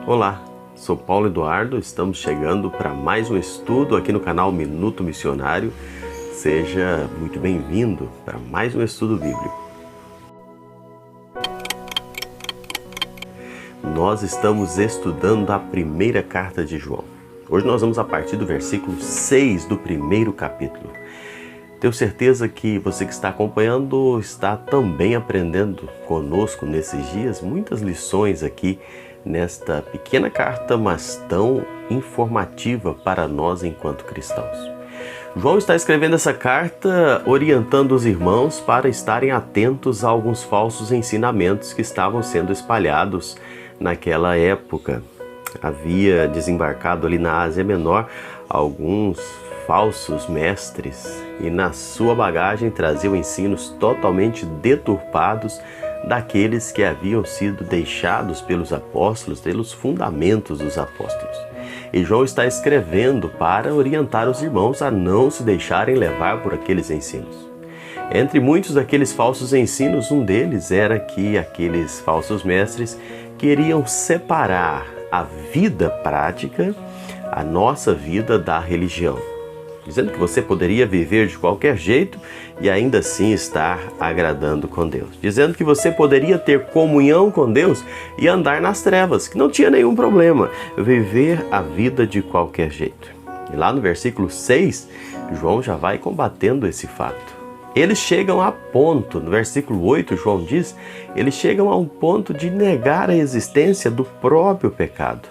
Olá, sou Paulo Eduardo, estamos chegando para mais um estudo aqui no canal Minuto Missionário. Seja muito bem-vindo para mais um estudo bíblico. Nós estamos estudando a primeira carta de João. Hoje nós vamos a partir do versículo 6 do primeiro capítulo. Tenho certeza que você que está acompanhando está também aprendendo conosco nesses dias muitas lições aqui nesta pequena carta, mas tão informativa para nós enquanto cristãos. João está escrevendo essa carta orientando os irmãos para estarem atentos a alguns falsos ensinamentos que estavam sendo espalhados naquela época. Havia desembarcado ali na Ásia Menor alguns falsos mestres e na sua bagagem traziam ensinos totalmente deturpados daqueles que haviam sido deixados pelos apóstolos, pelos fundamentos dos apóstolos. E João está escrevendo para orientar os irmãos a não se deixarem levar por aqueles ensinos. Entre muitos daqueles falsos ensinos, um deles era que aqueles falsos mestres queriam separar a vida prática, a nossa vida, da religião, dizendo que você poderia viver de qualquer jeito e ainda assim estar agradando com Deus. Dizendo que você poderia ter comunhão com Deus e andar nas trevas, que não tinha nenhum problema, viver a vida de qualquer jeito. E lá no versículo 6, João já vai combatendo esse fato. Eles chegam a ponto, no versículo 8, João diz, eles chegam a um ponto de negar a existência do próprio pecado.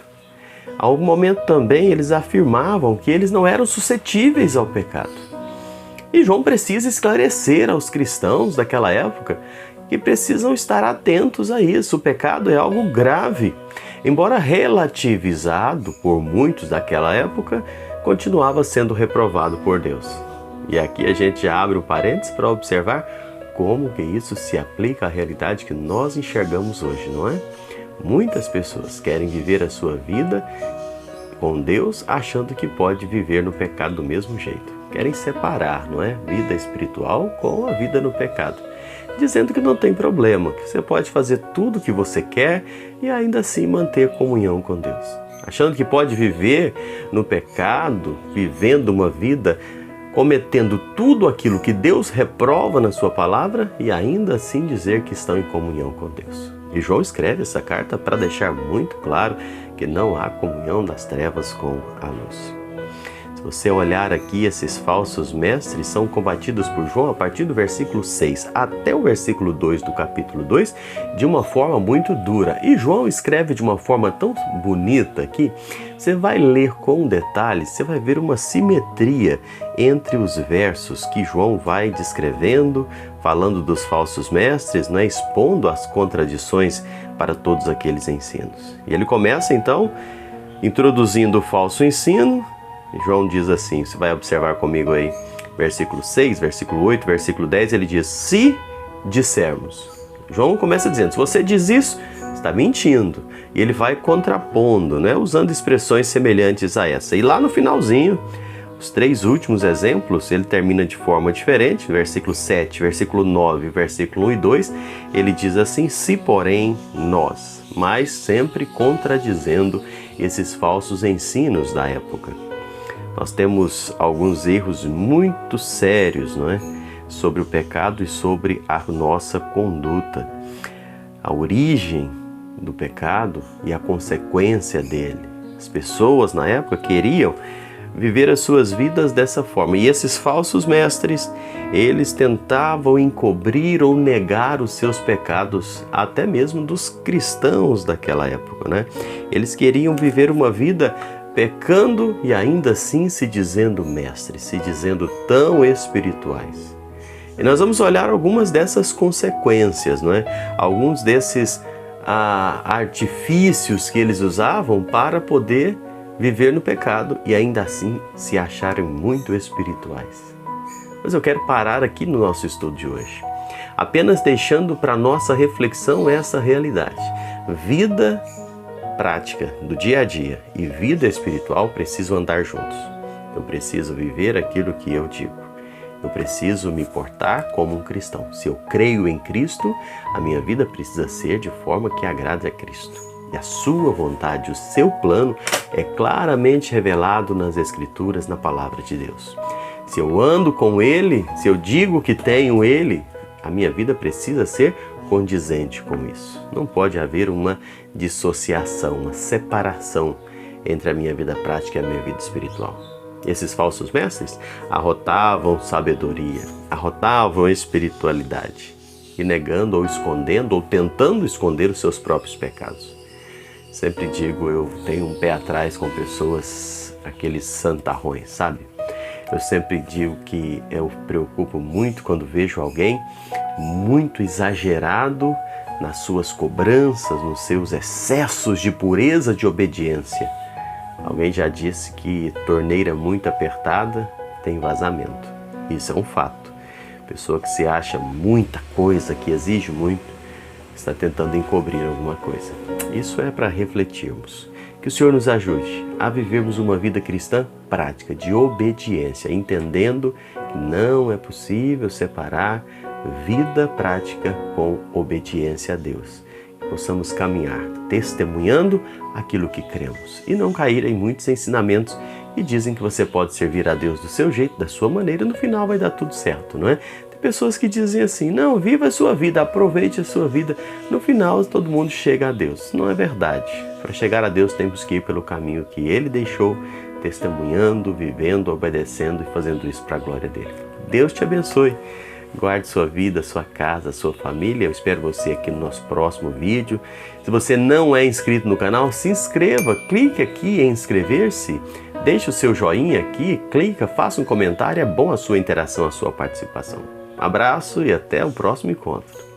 A algum momento também eles afirmavam que eles não eram suscetíveis ao pecado. E João precisa esclarecer aos cristãos daquela época que precisam estar atentos a isso. O pecado é algo grave. Embora relativizado por muitos daquela época, continuava sendo reprovado por Deus. E aqui a gente abre o parênteses para observar como que isso se aplica à realidade que nós enxergamos hoje, não é? Muitas pessoas querem viver a sua vida com Deus achando que pode viver no pecado do mesmo jeito. Querem separar, não é? Vida espiritual com a vida no pecado. Dizendo que não tem problema, que você pode fazer tudo o que você quer e ainda assim manter comunhão com Deus. Achando que pode viver no pecado, vivendo uma vida cometendo tudo aquilo que Deus reprova na sua palavra e ainda assim dizer que estão em comunhão com Deus. E João escreve essa carta para deixar muito claro que não há comunhão das trevas com a luz. Se você olhar aqui, esses falsos mestres são combatidos por João a partir do versículo 6 até o versículo 2 do capítulo 2 de uma forma muito dura. E João escreve de uma forma tão bonita que você vai ler com detalhes, você vai ver uma simetria entre os versos que João vai descrevendo, falando dos falsos mestres, né, expondo as contradições para todos aqueles ensinos. E ele começa então introduzindo o falso ensino. João diz assim, você vai observar comigo aí, versículo 6, versículo 8, versículo 10, ele diz, se dissermos. João começa dizendo, se você diz isso, está mentindo. E ele vai contrapondo, né, usando expressões semelhantes a essa. E lá no finalzinho, os três últimos exemplos, ele termina de forma diferente, versículo 7, versículo 9, versículo 1 e 2, ele diz assim, se porém nós, mas sempre contradizendo esses falsos ensinos da época. Nós temos alguns erros muito sérios, não é? Sobre o pecado e sobre a nossa conduta. A origem do pecado e a consequência dele. As pessoas na época queriam viver as suas vidas dessa forma. E esses falsos mestres, eles tentavam encobrir ou negar os seus pecados, até mesmo dos cristãos daquela época, né? Eles queriam viver uma vida pecando e ainda assim se dizendo mestres, se dizendo tão espirituais. E nós vamos olhar algumas dessas consequências, não é? Alguns desses artifícios que eles usavam para poder viver no pecado e ainda assim se acharem muito espirituais. Mas eu quero parar aqui no nosso estudo de hoje, apenas deixando para nossa reflexão essa realidade. Vida prática do dia a dia e vida espiritual precisam andar juntos. Eu preciso viver aquilo que eu digo. Eu preciso me portar como um cristão. Se eu creio em Cristo, a minha vida precisa ser de forma que agrade a Cristo. E a sua vontade, o seu plano é claramente revelado nas Escrituras, na Palavra de Deus. Se eu ando com Ele, se eu digo que tenho Ele, a minha vida precisa ser condizente com isso. Não pode haver uma dissociação, uma separação entre a minha vida prática e a minha vida espiritual. Esses falsos mestres arrotavam sabedoria, arrotavam espiritualidade, e negando ou escondendo ou tentando esconder os seus próprios pecados. Sempre digo, eu tenho um pé atrás com pessoas, aqueles santarrões, sabe? Eu sempre digo que eu preocupo muito quando vejo alguém muito exagerado nas suas cobranças, nos seus excessos de pureza, de obediência. Alguém já disse que torneira muito apertada tem vazamento. Isso é um fato. Pessoa que se acha muita coisa, que exige muito, está tentando encobrir alguma coisa. Isso é para refletirmos. Que o Senhor nos ajude a vivermos uma vida cristã prática, de obediência, entendendo que não é possível separar vida prática com obediência a Deus. Que possamos caminhar testemunhando aquilo que cremos e não cair em muitos ensinamentos que dizem que você pode servir a Deus do seu jeito, da sua maneira, e no final vai dar tudo certo, não é? Pessoas que dizem assim, não, viva a sua vida, aproveite a sua vida. No final, todo mundo chega a Deus. Não é verdade. Para chegar a Deus, temos que ir pelo caminho que Ele deixou, testemunhando, vivendo, obedecendo e fazendo isso para a glória dEle. Deus te abençoe. Guarde sua vida, sua casa, sua família. Eu espero você aqui no nosso próximo vídeo. Se você não é inscrito no canal, se inscreva. Clique aqui em inscrever-se. Deixe o seu joinha aqui, clica, faça um comentário. É bom a sua interação, a sua participação. Abraço e até o próximo encontro.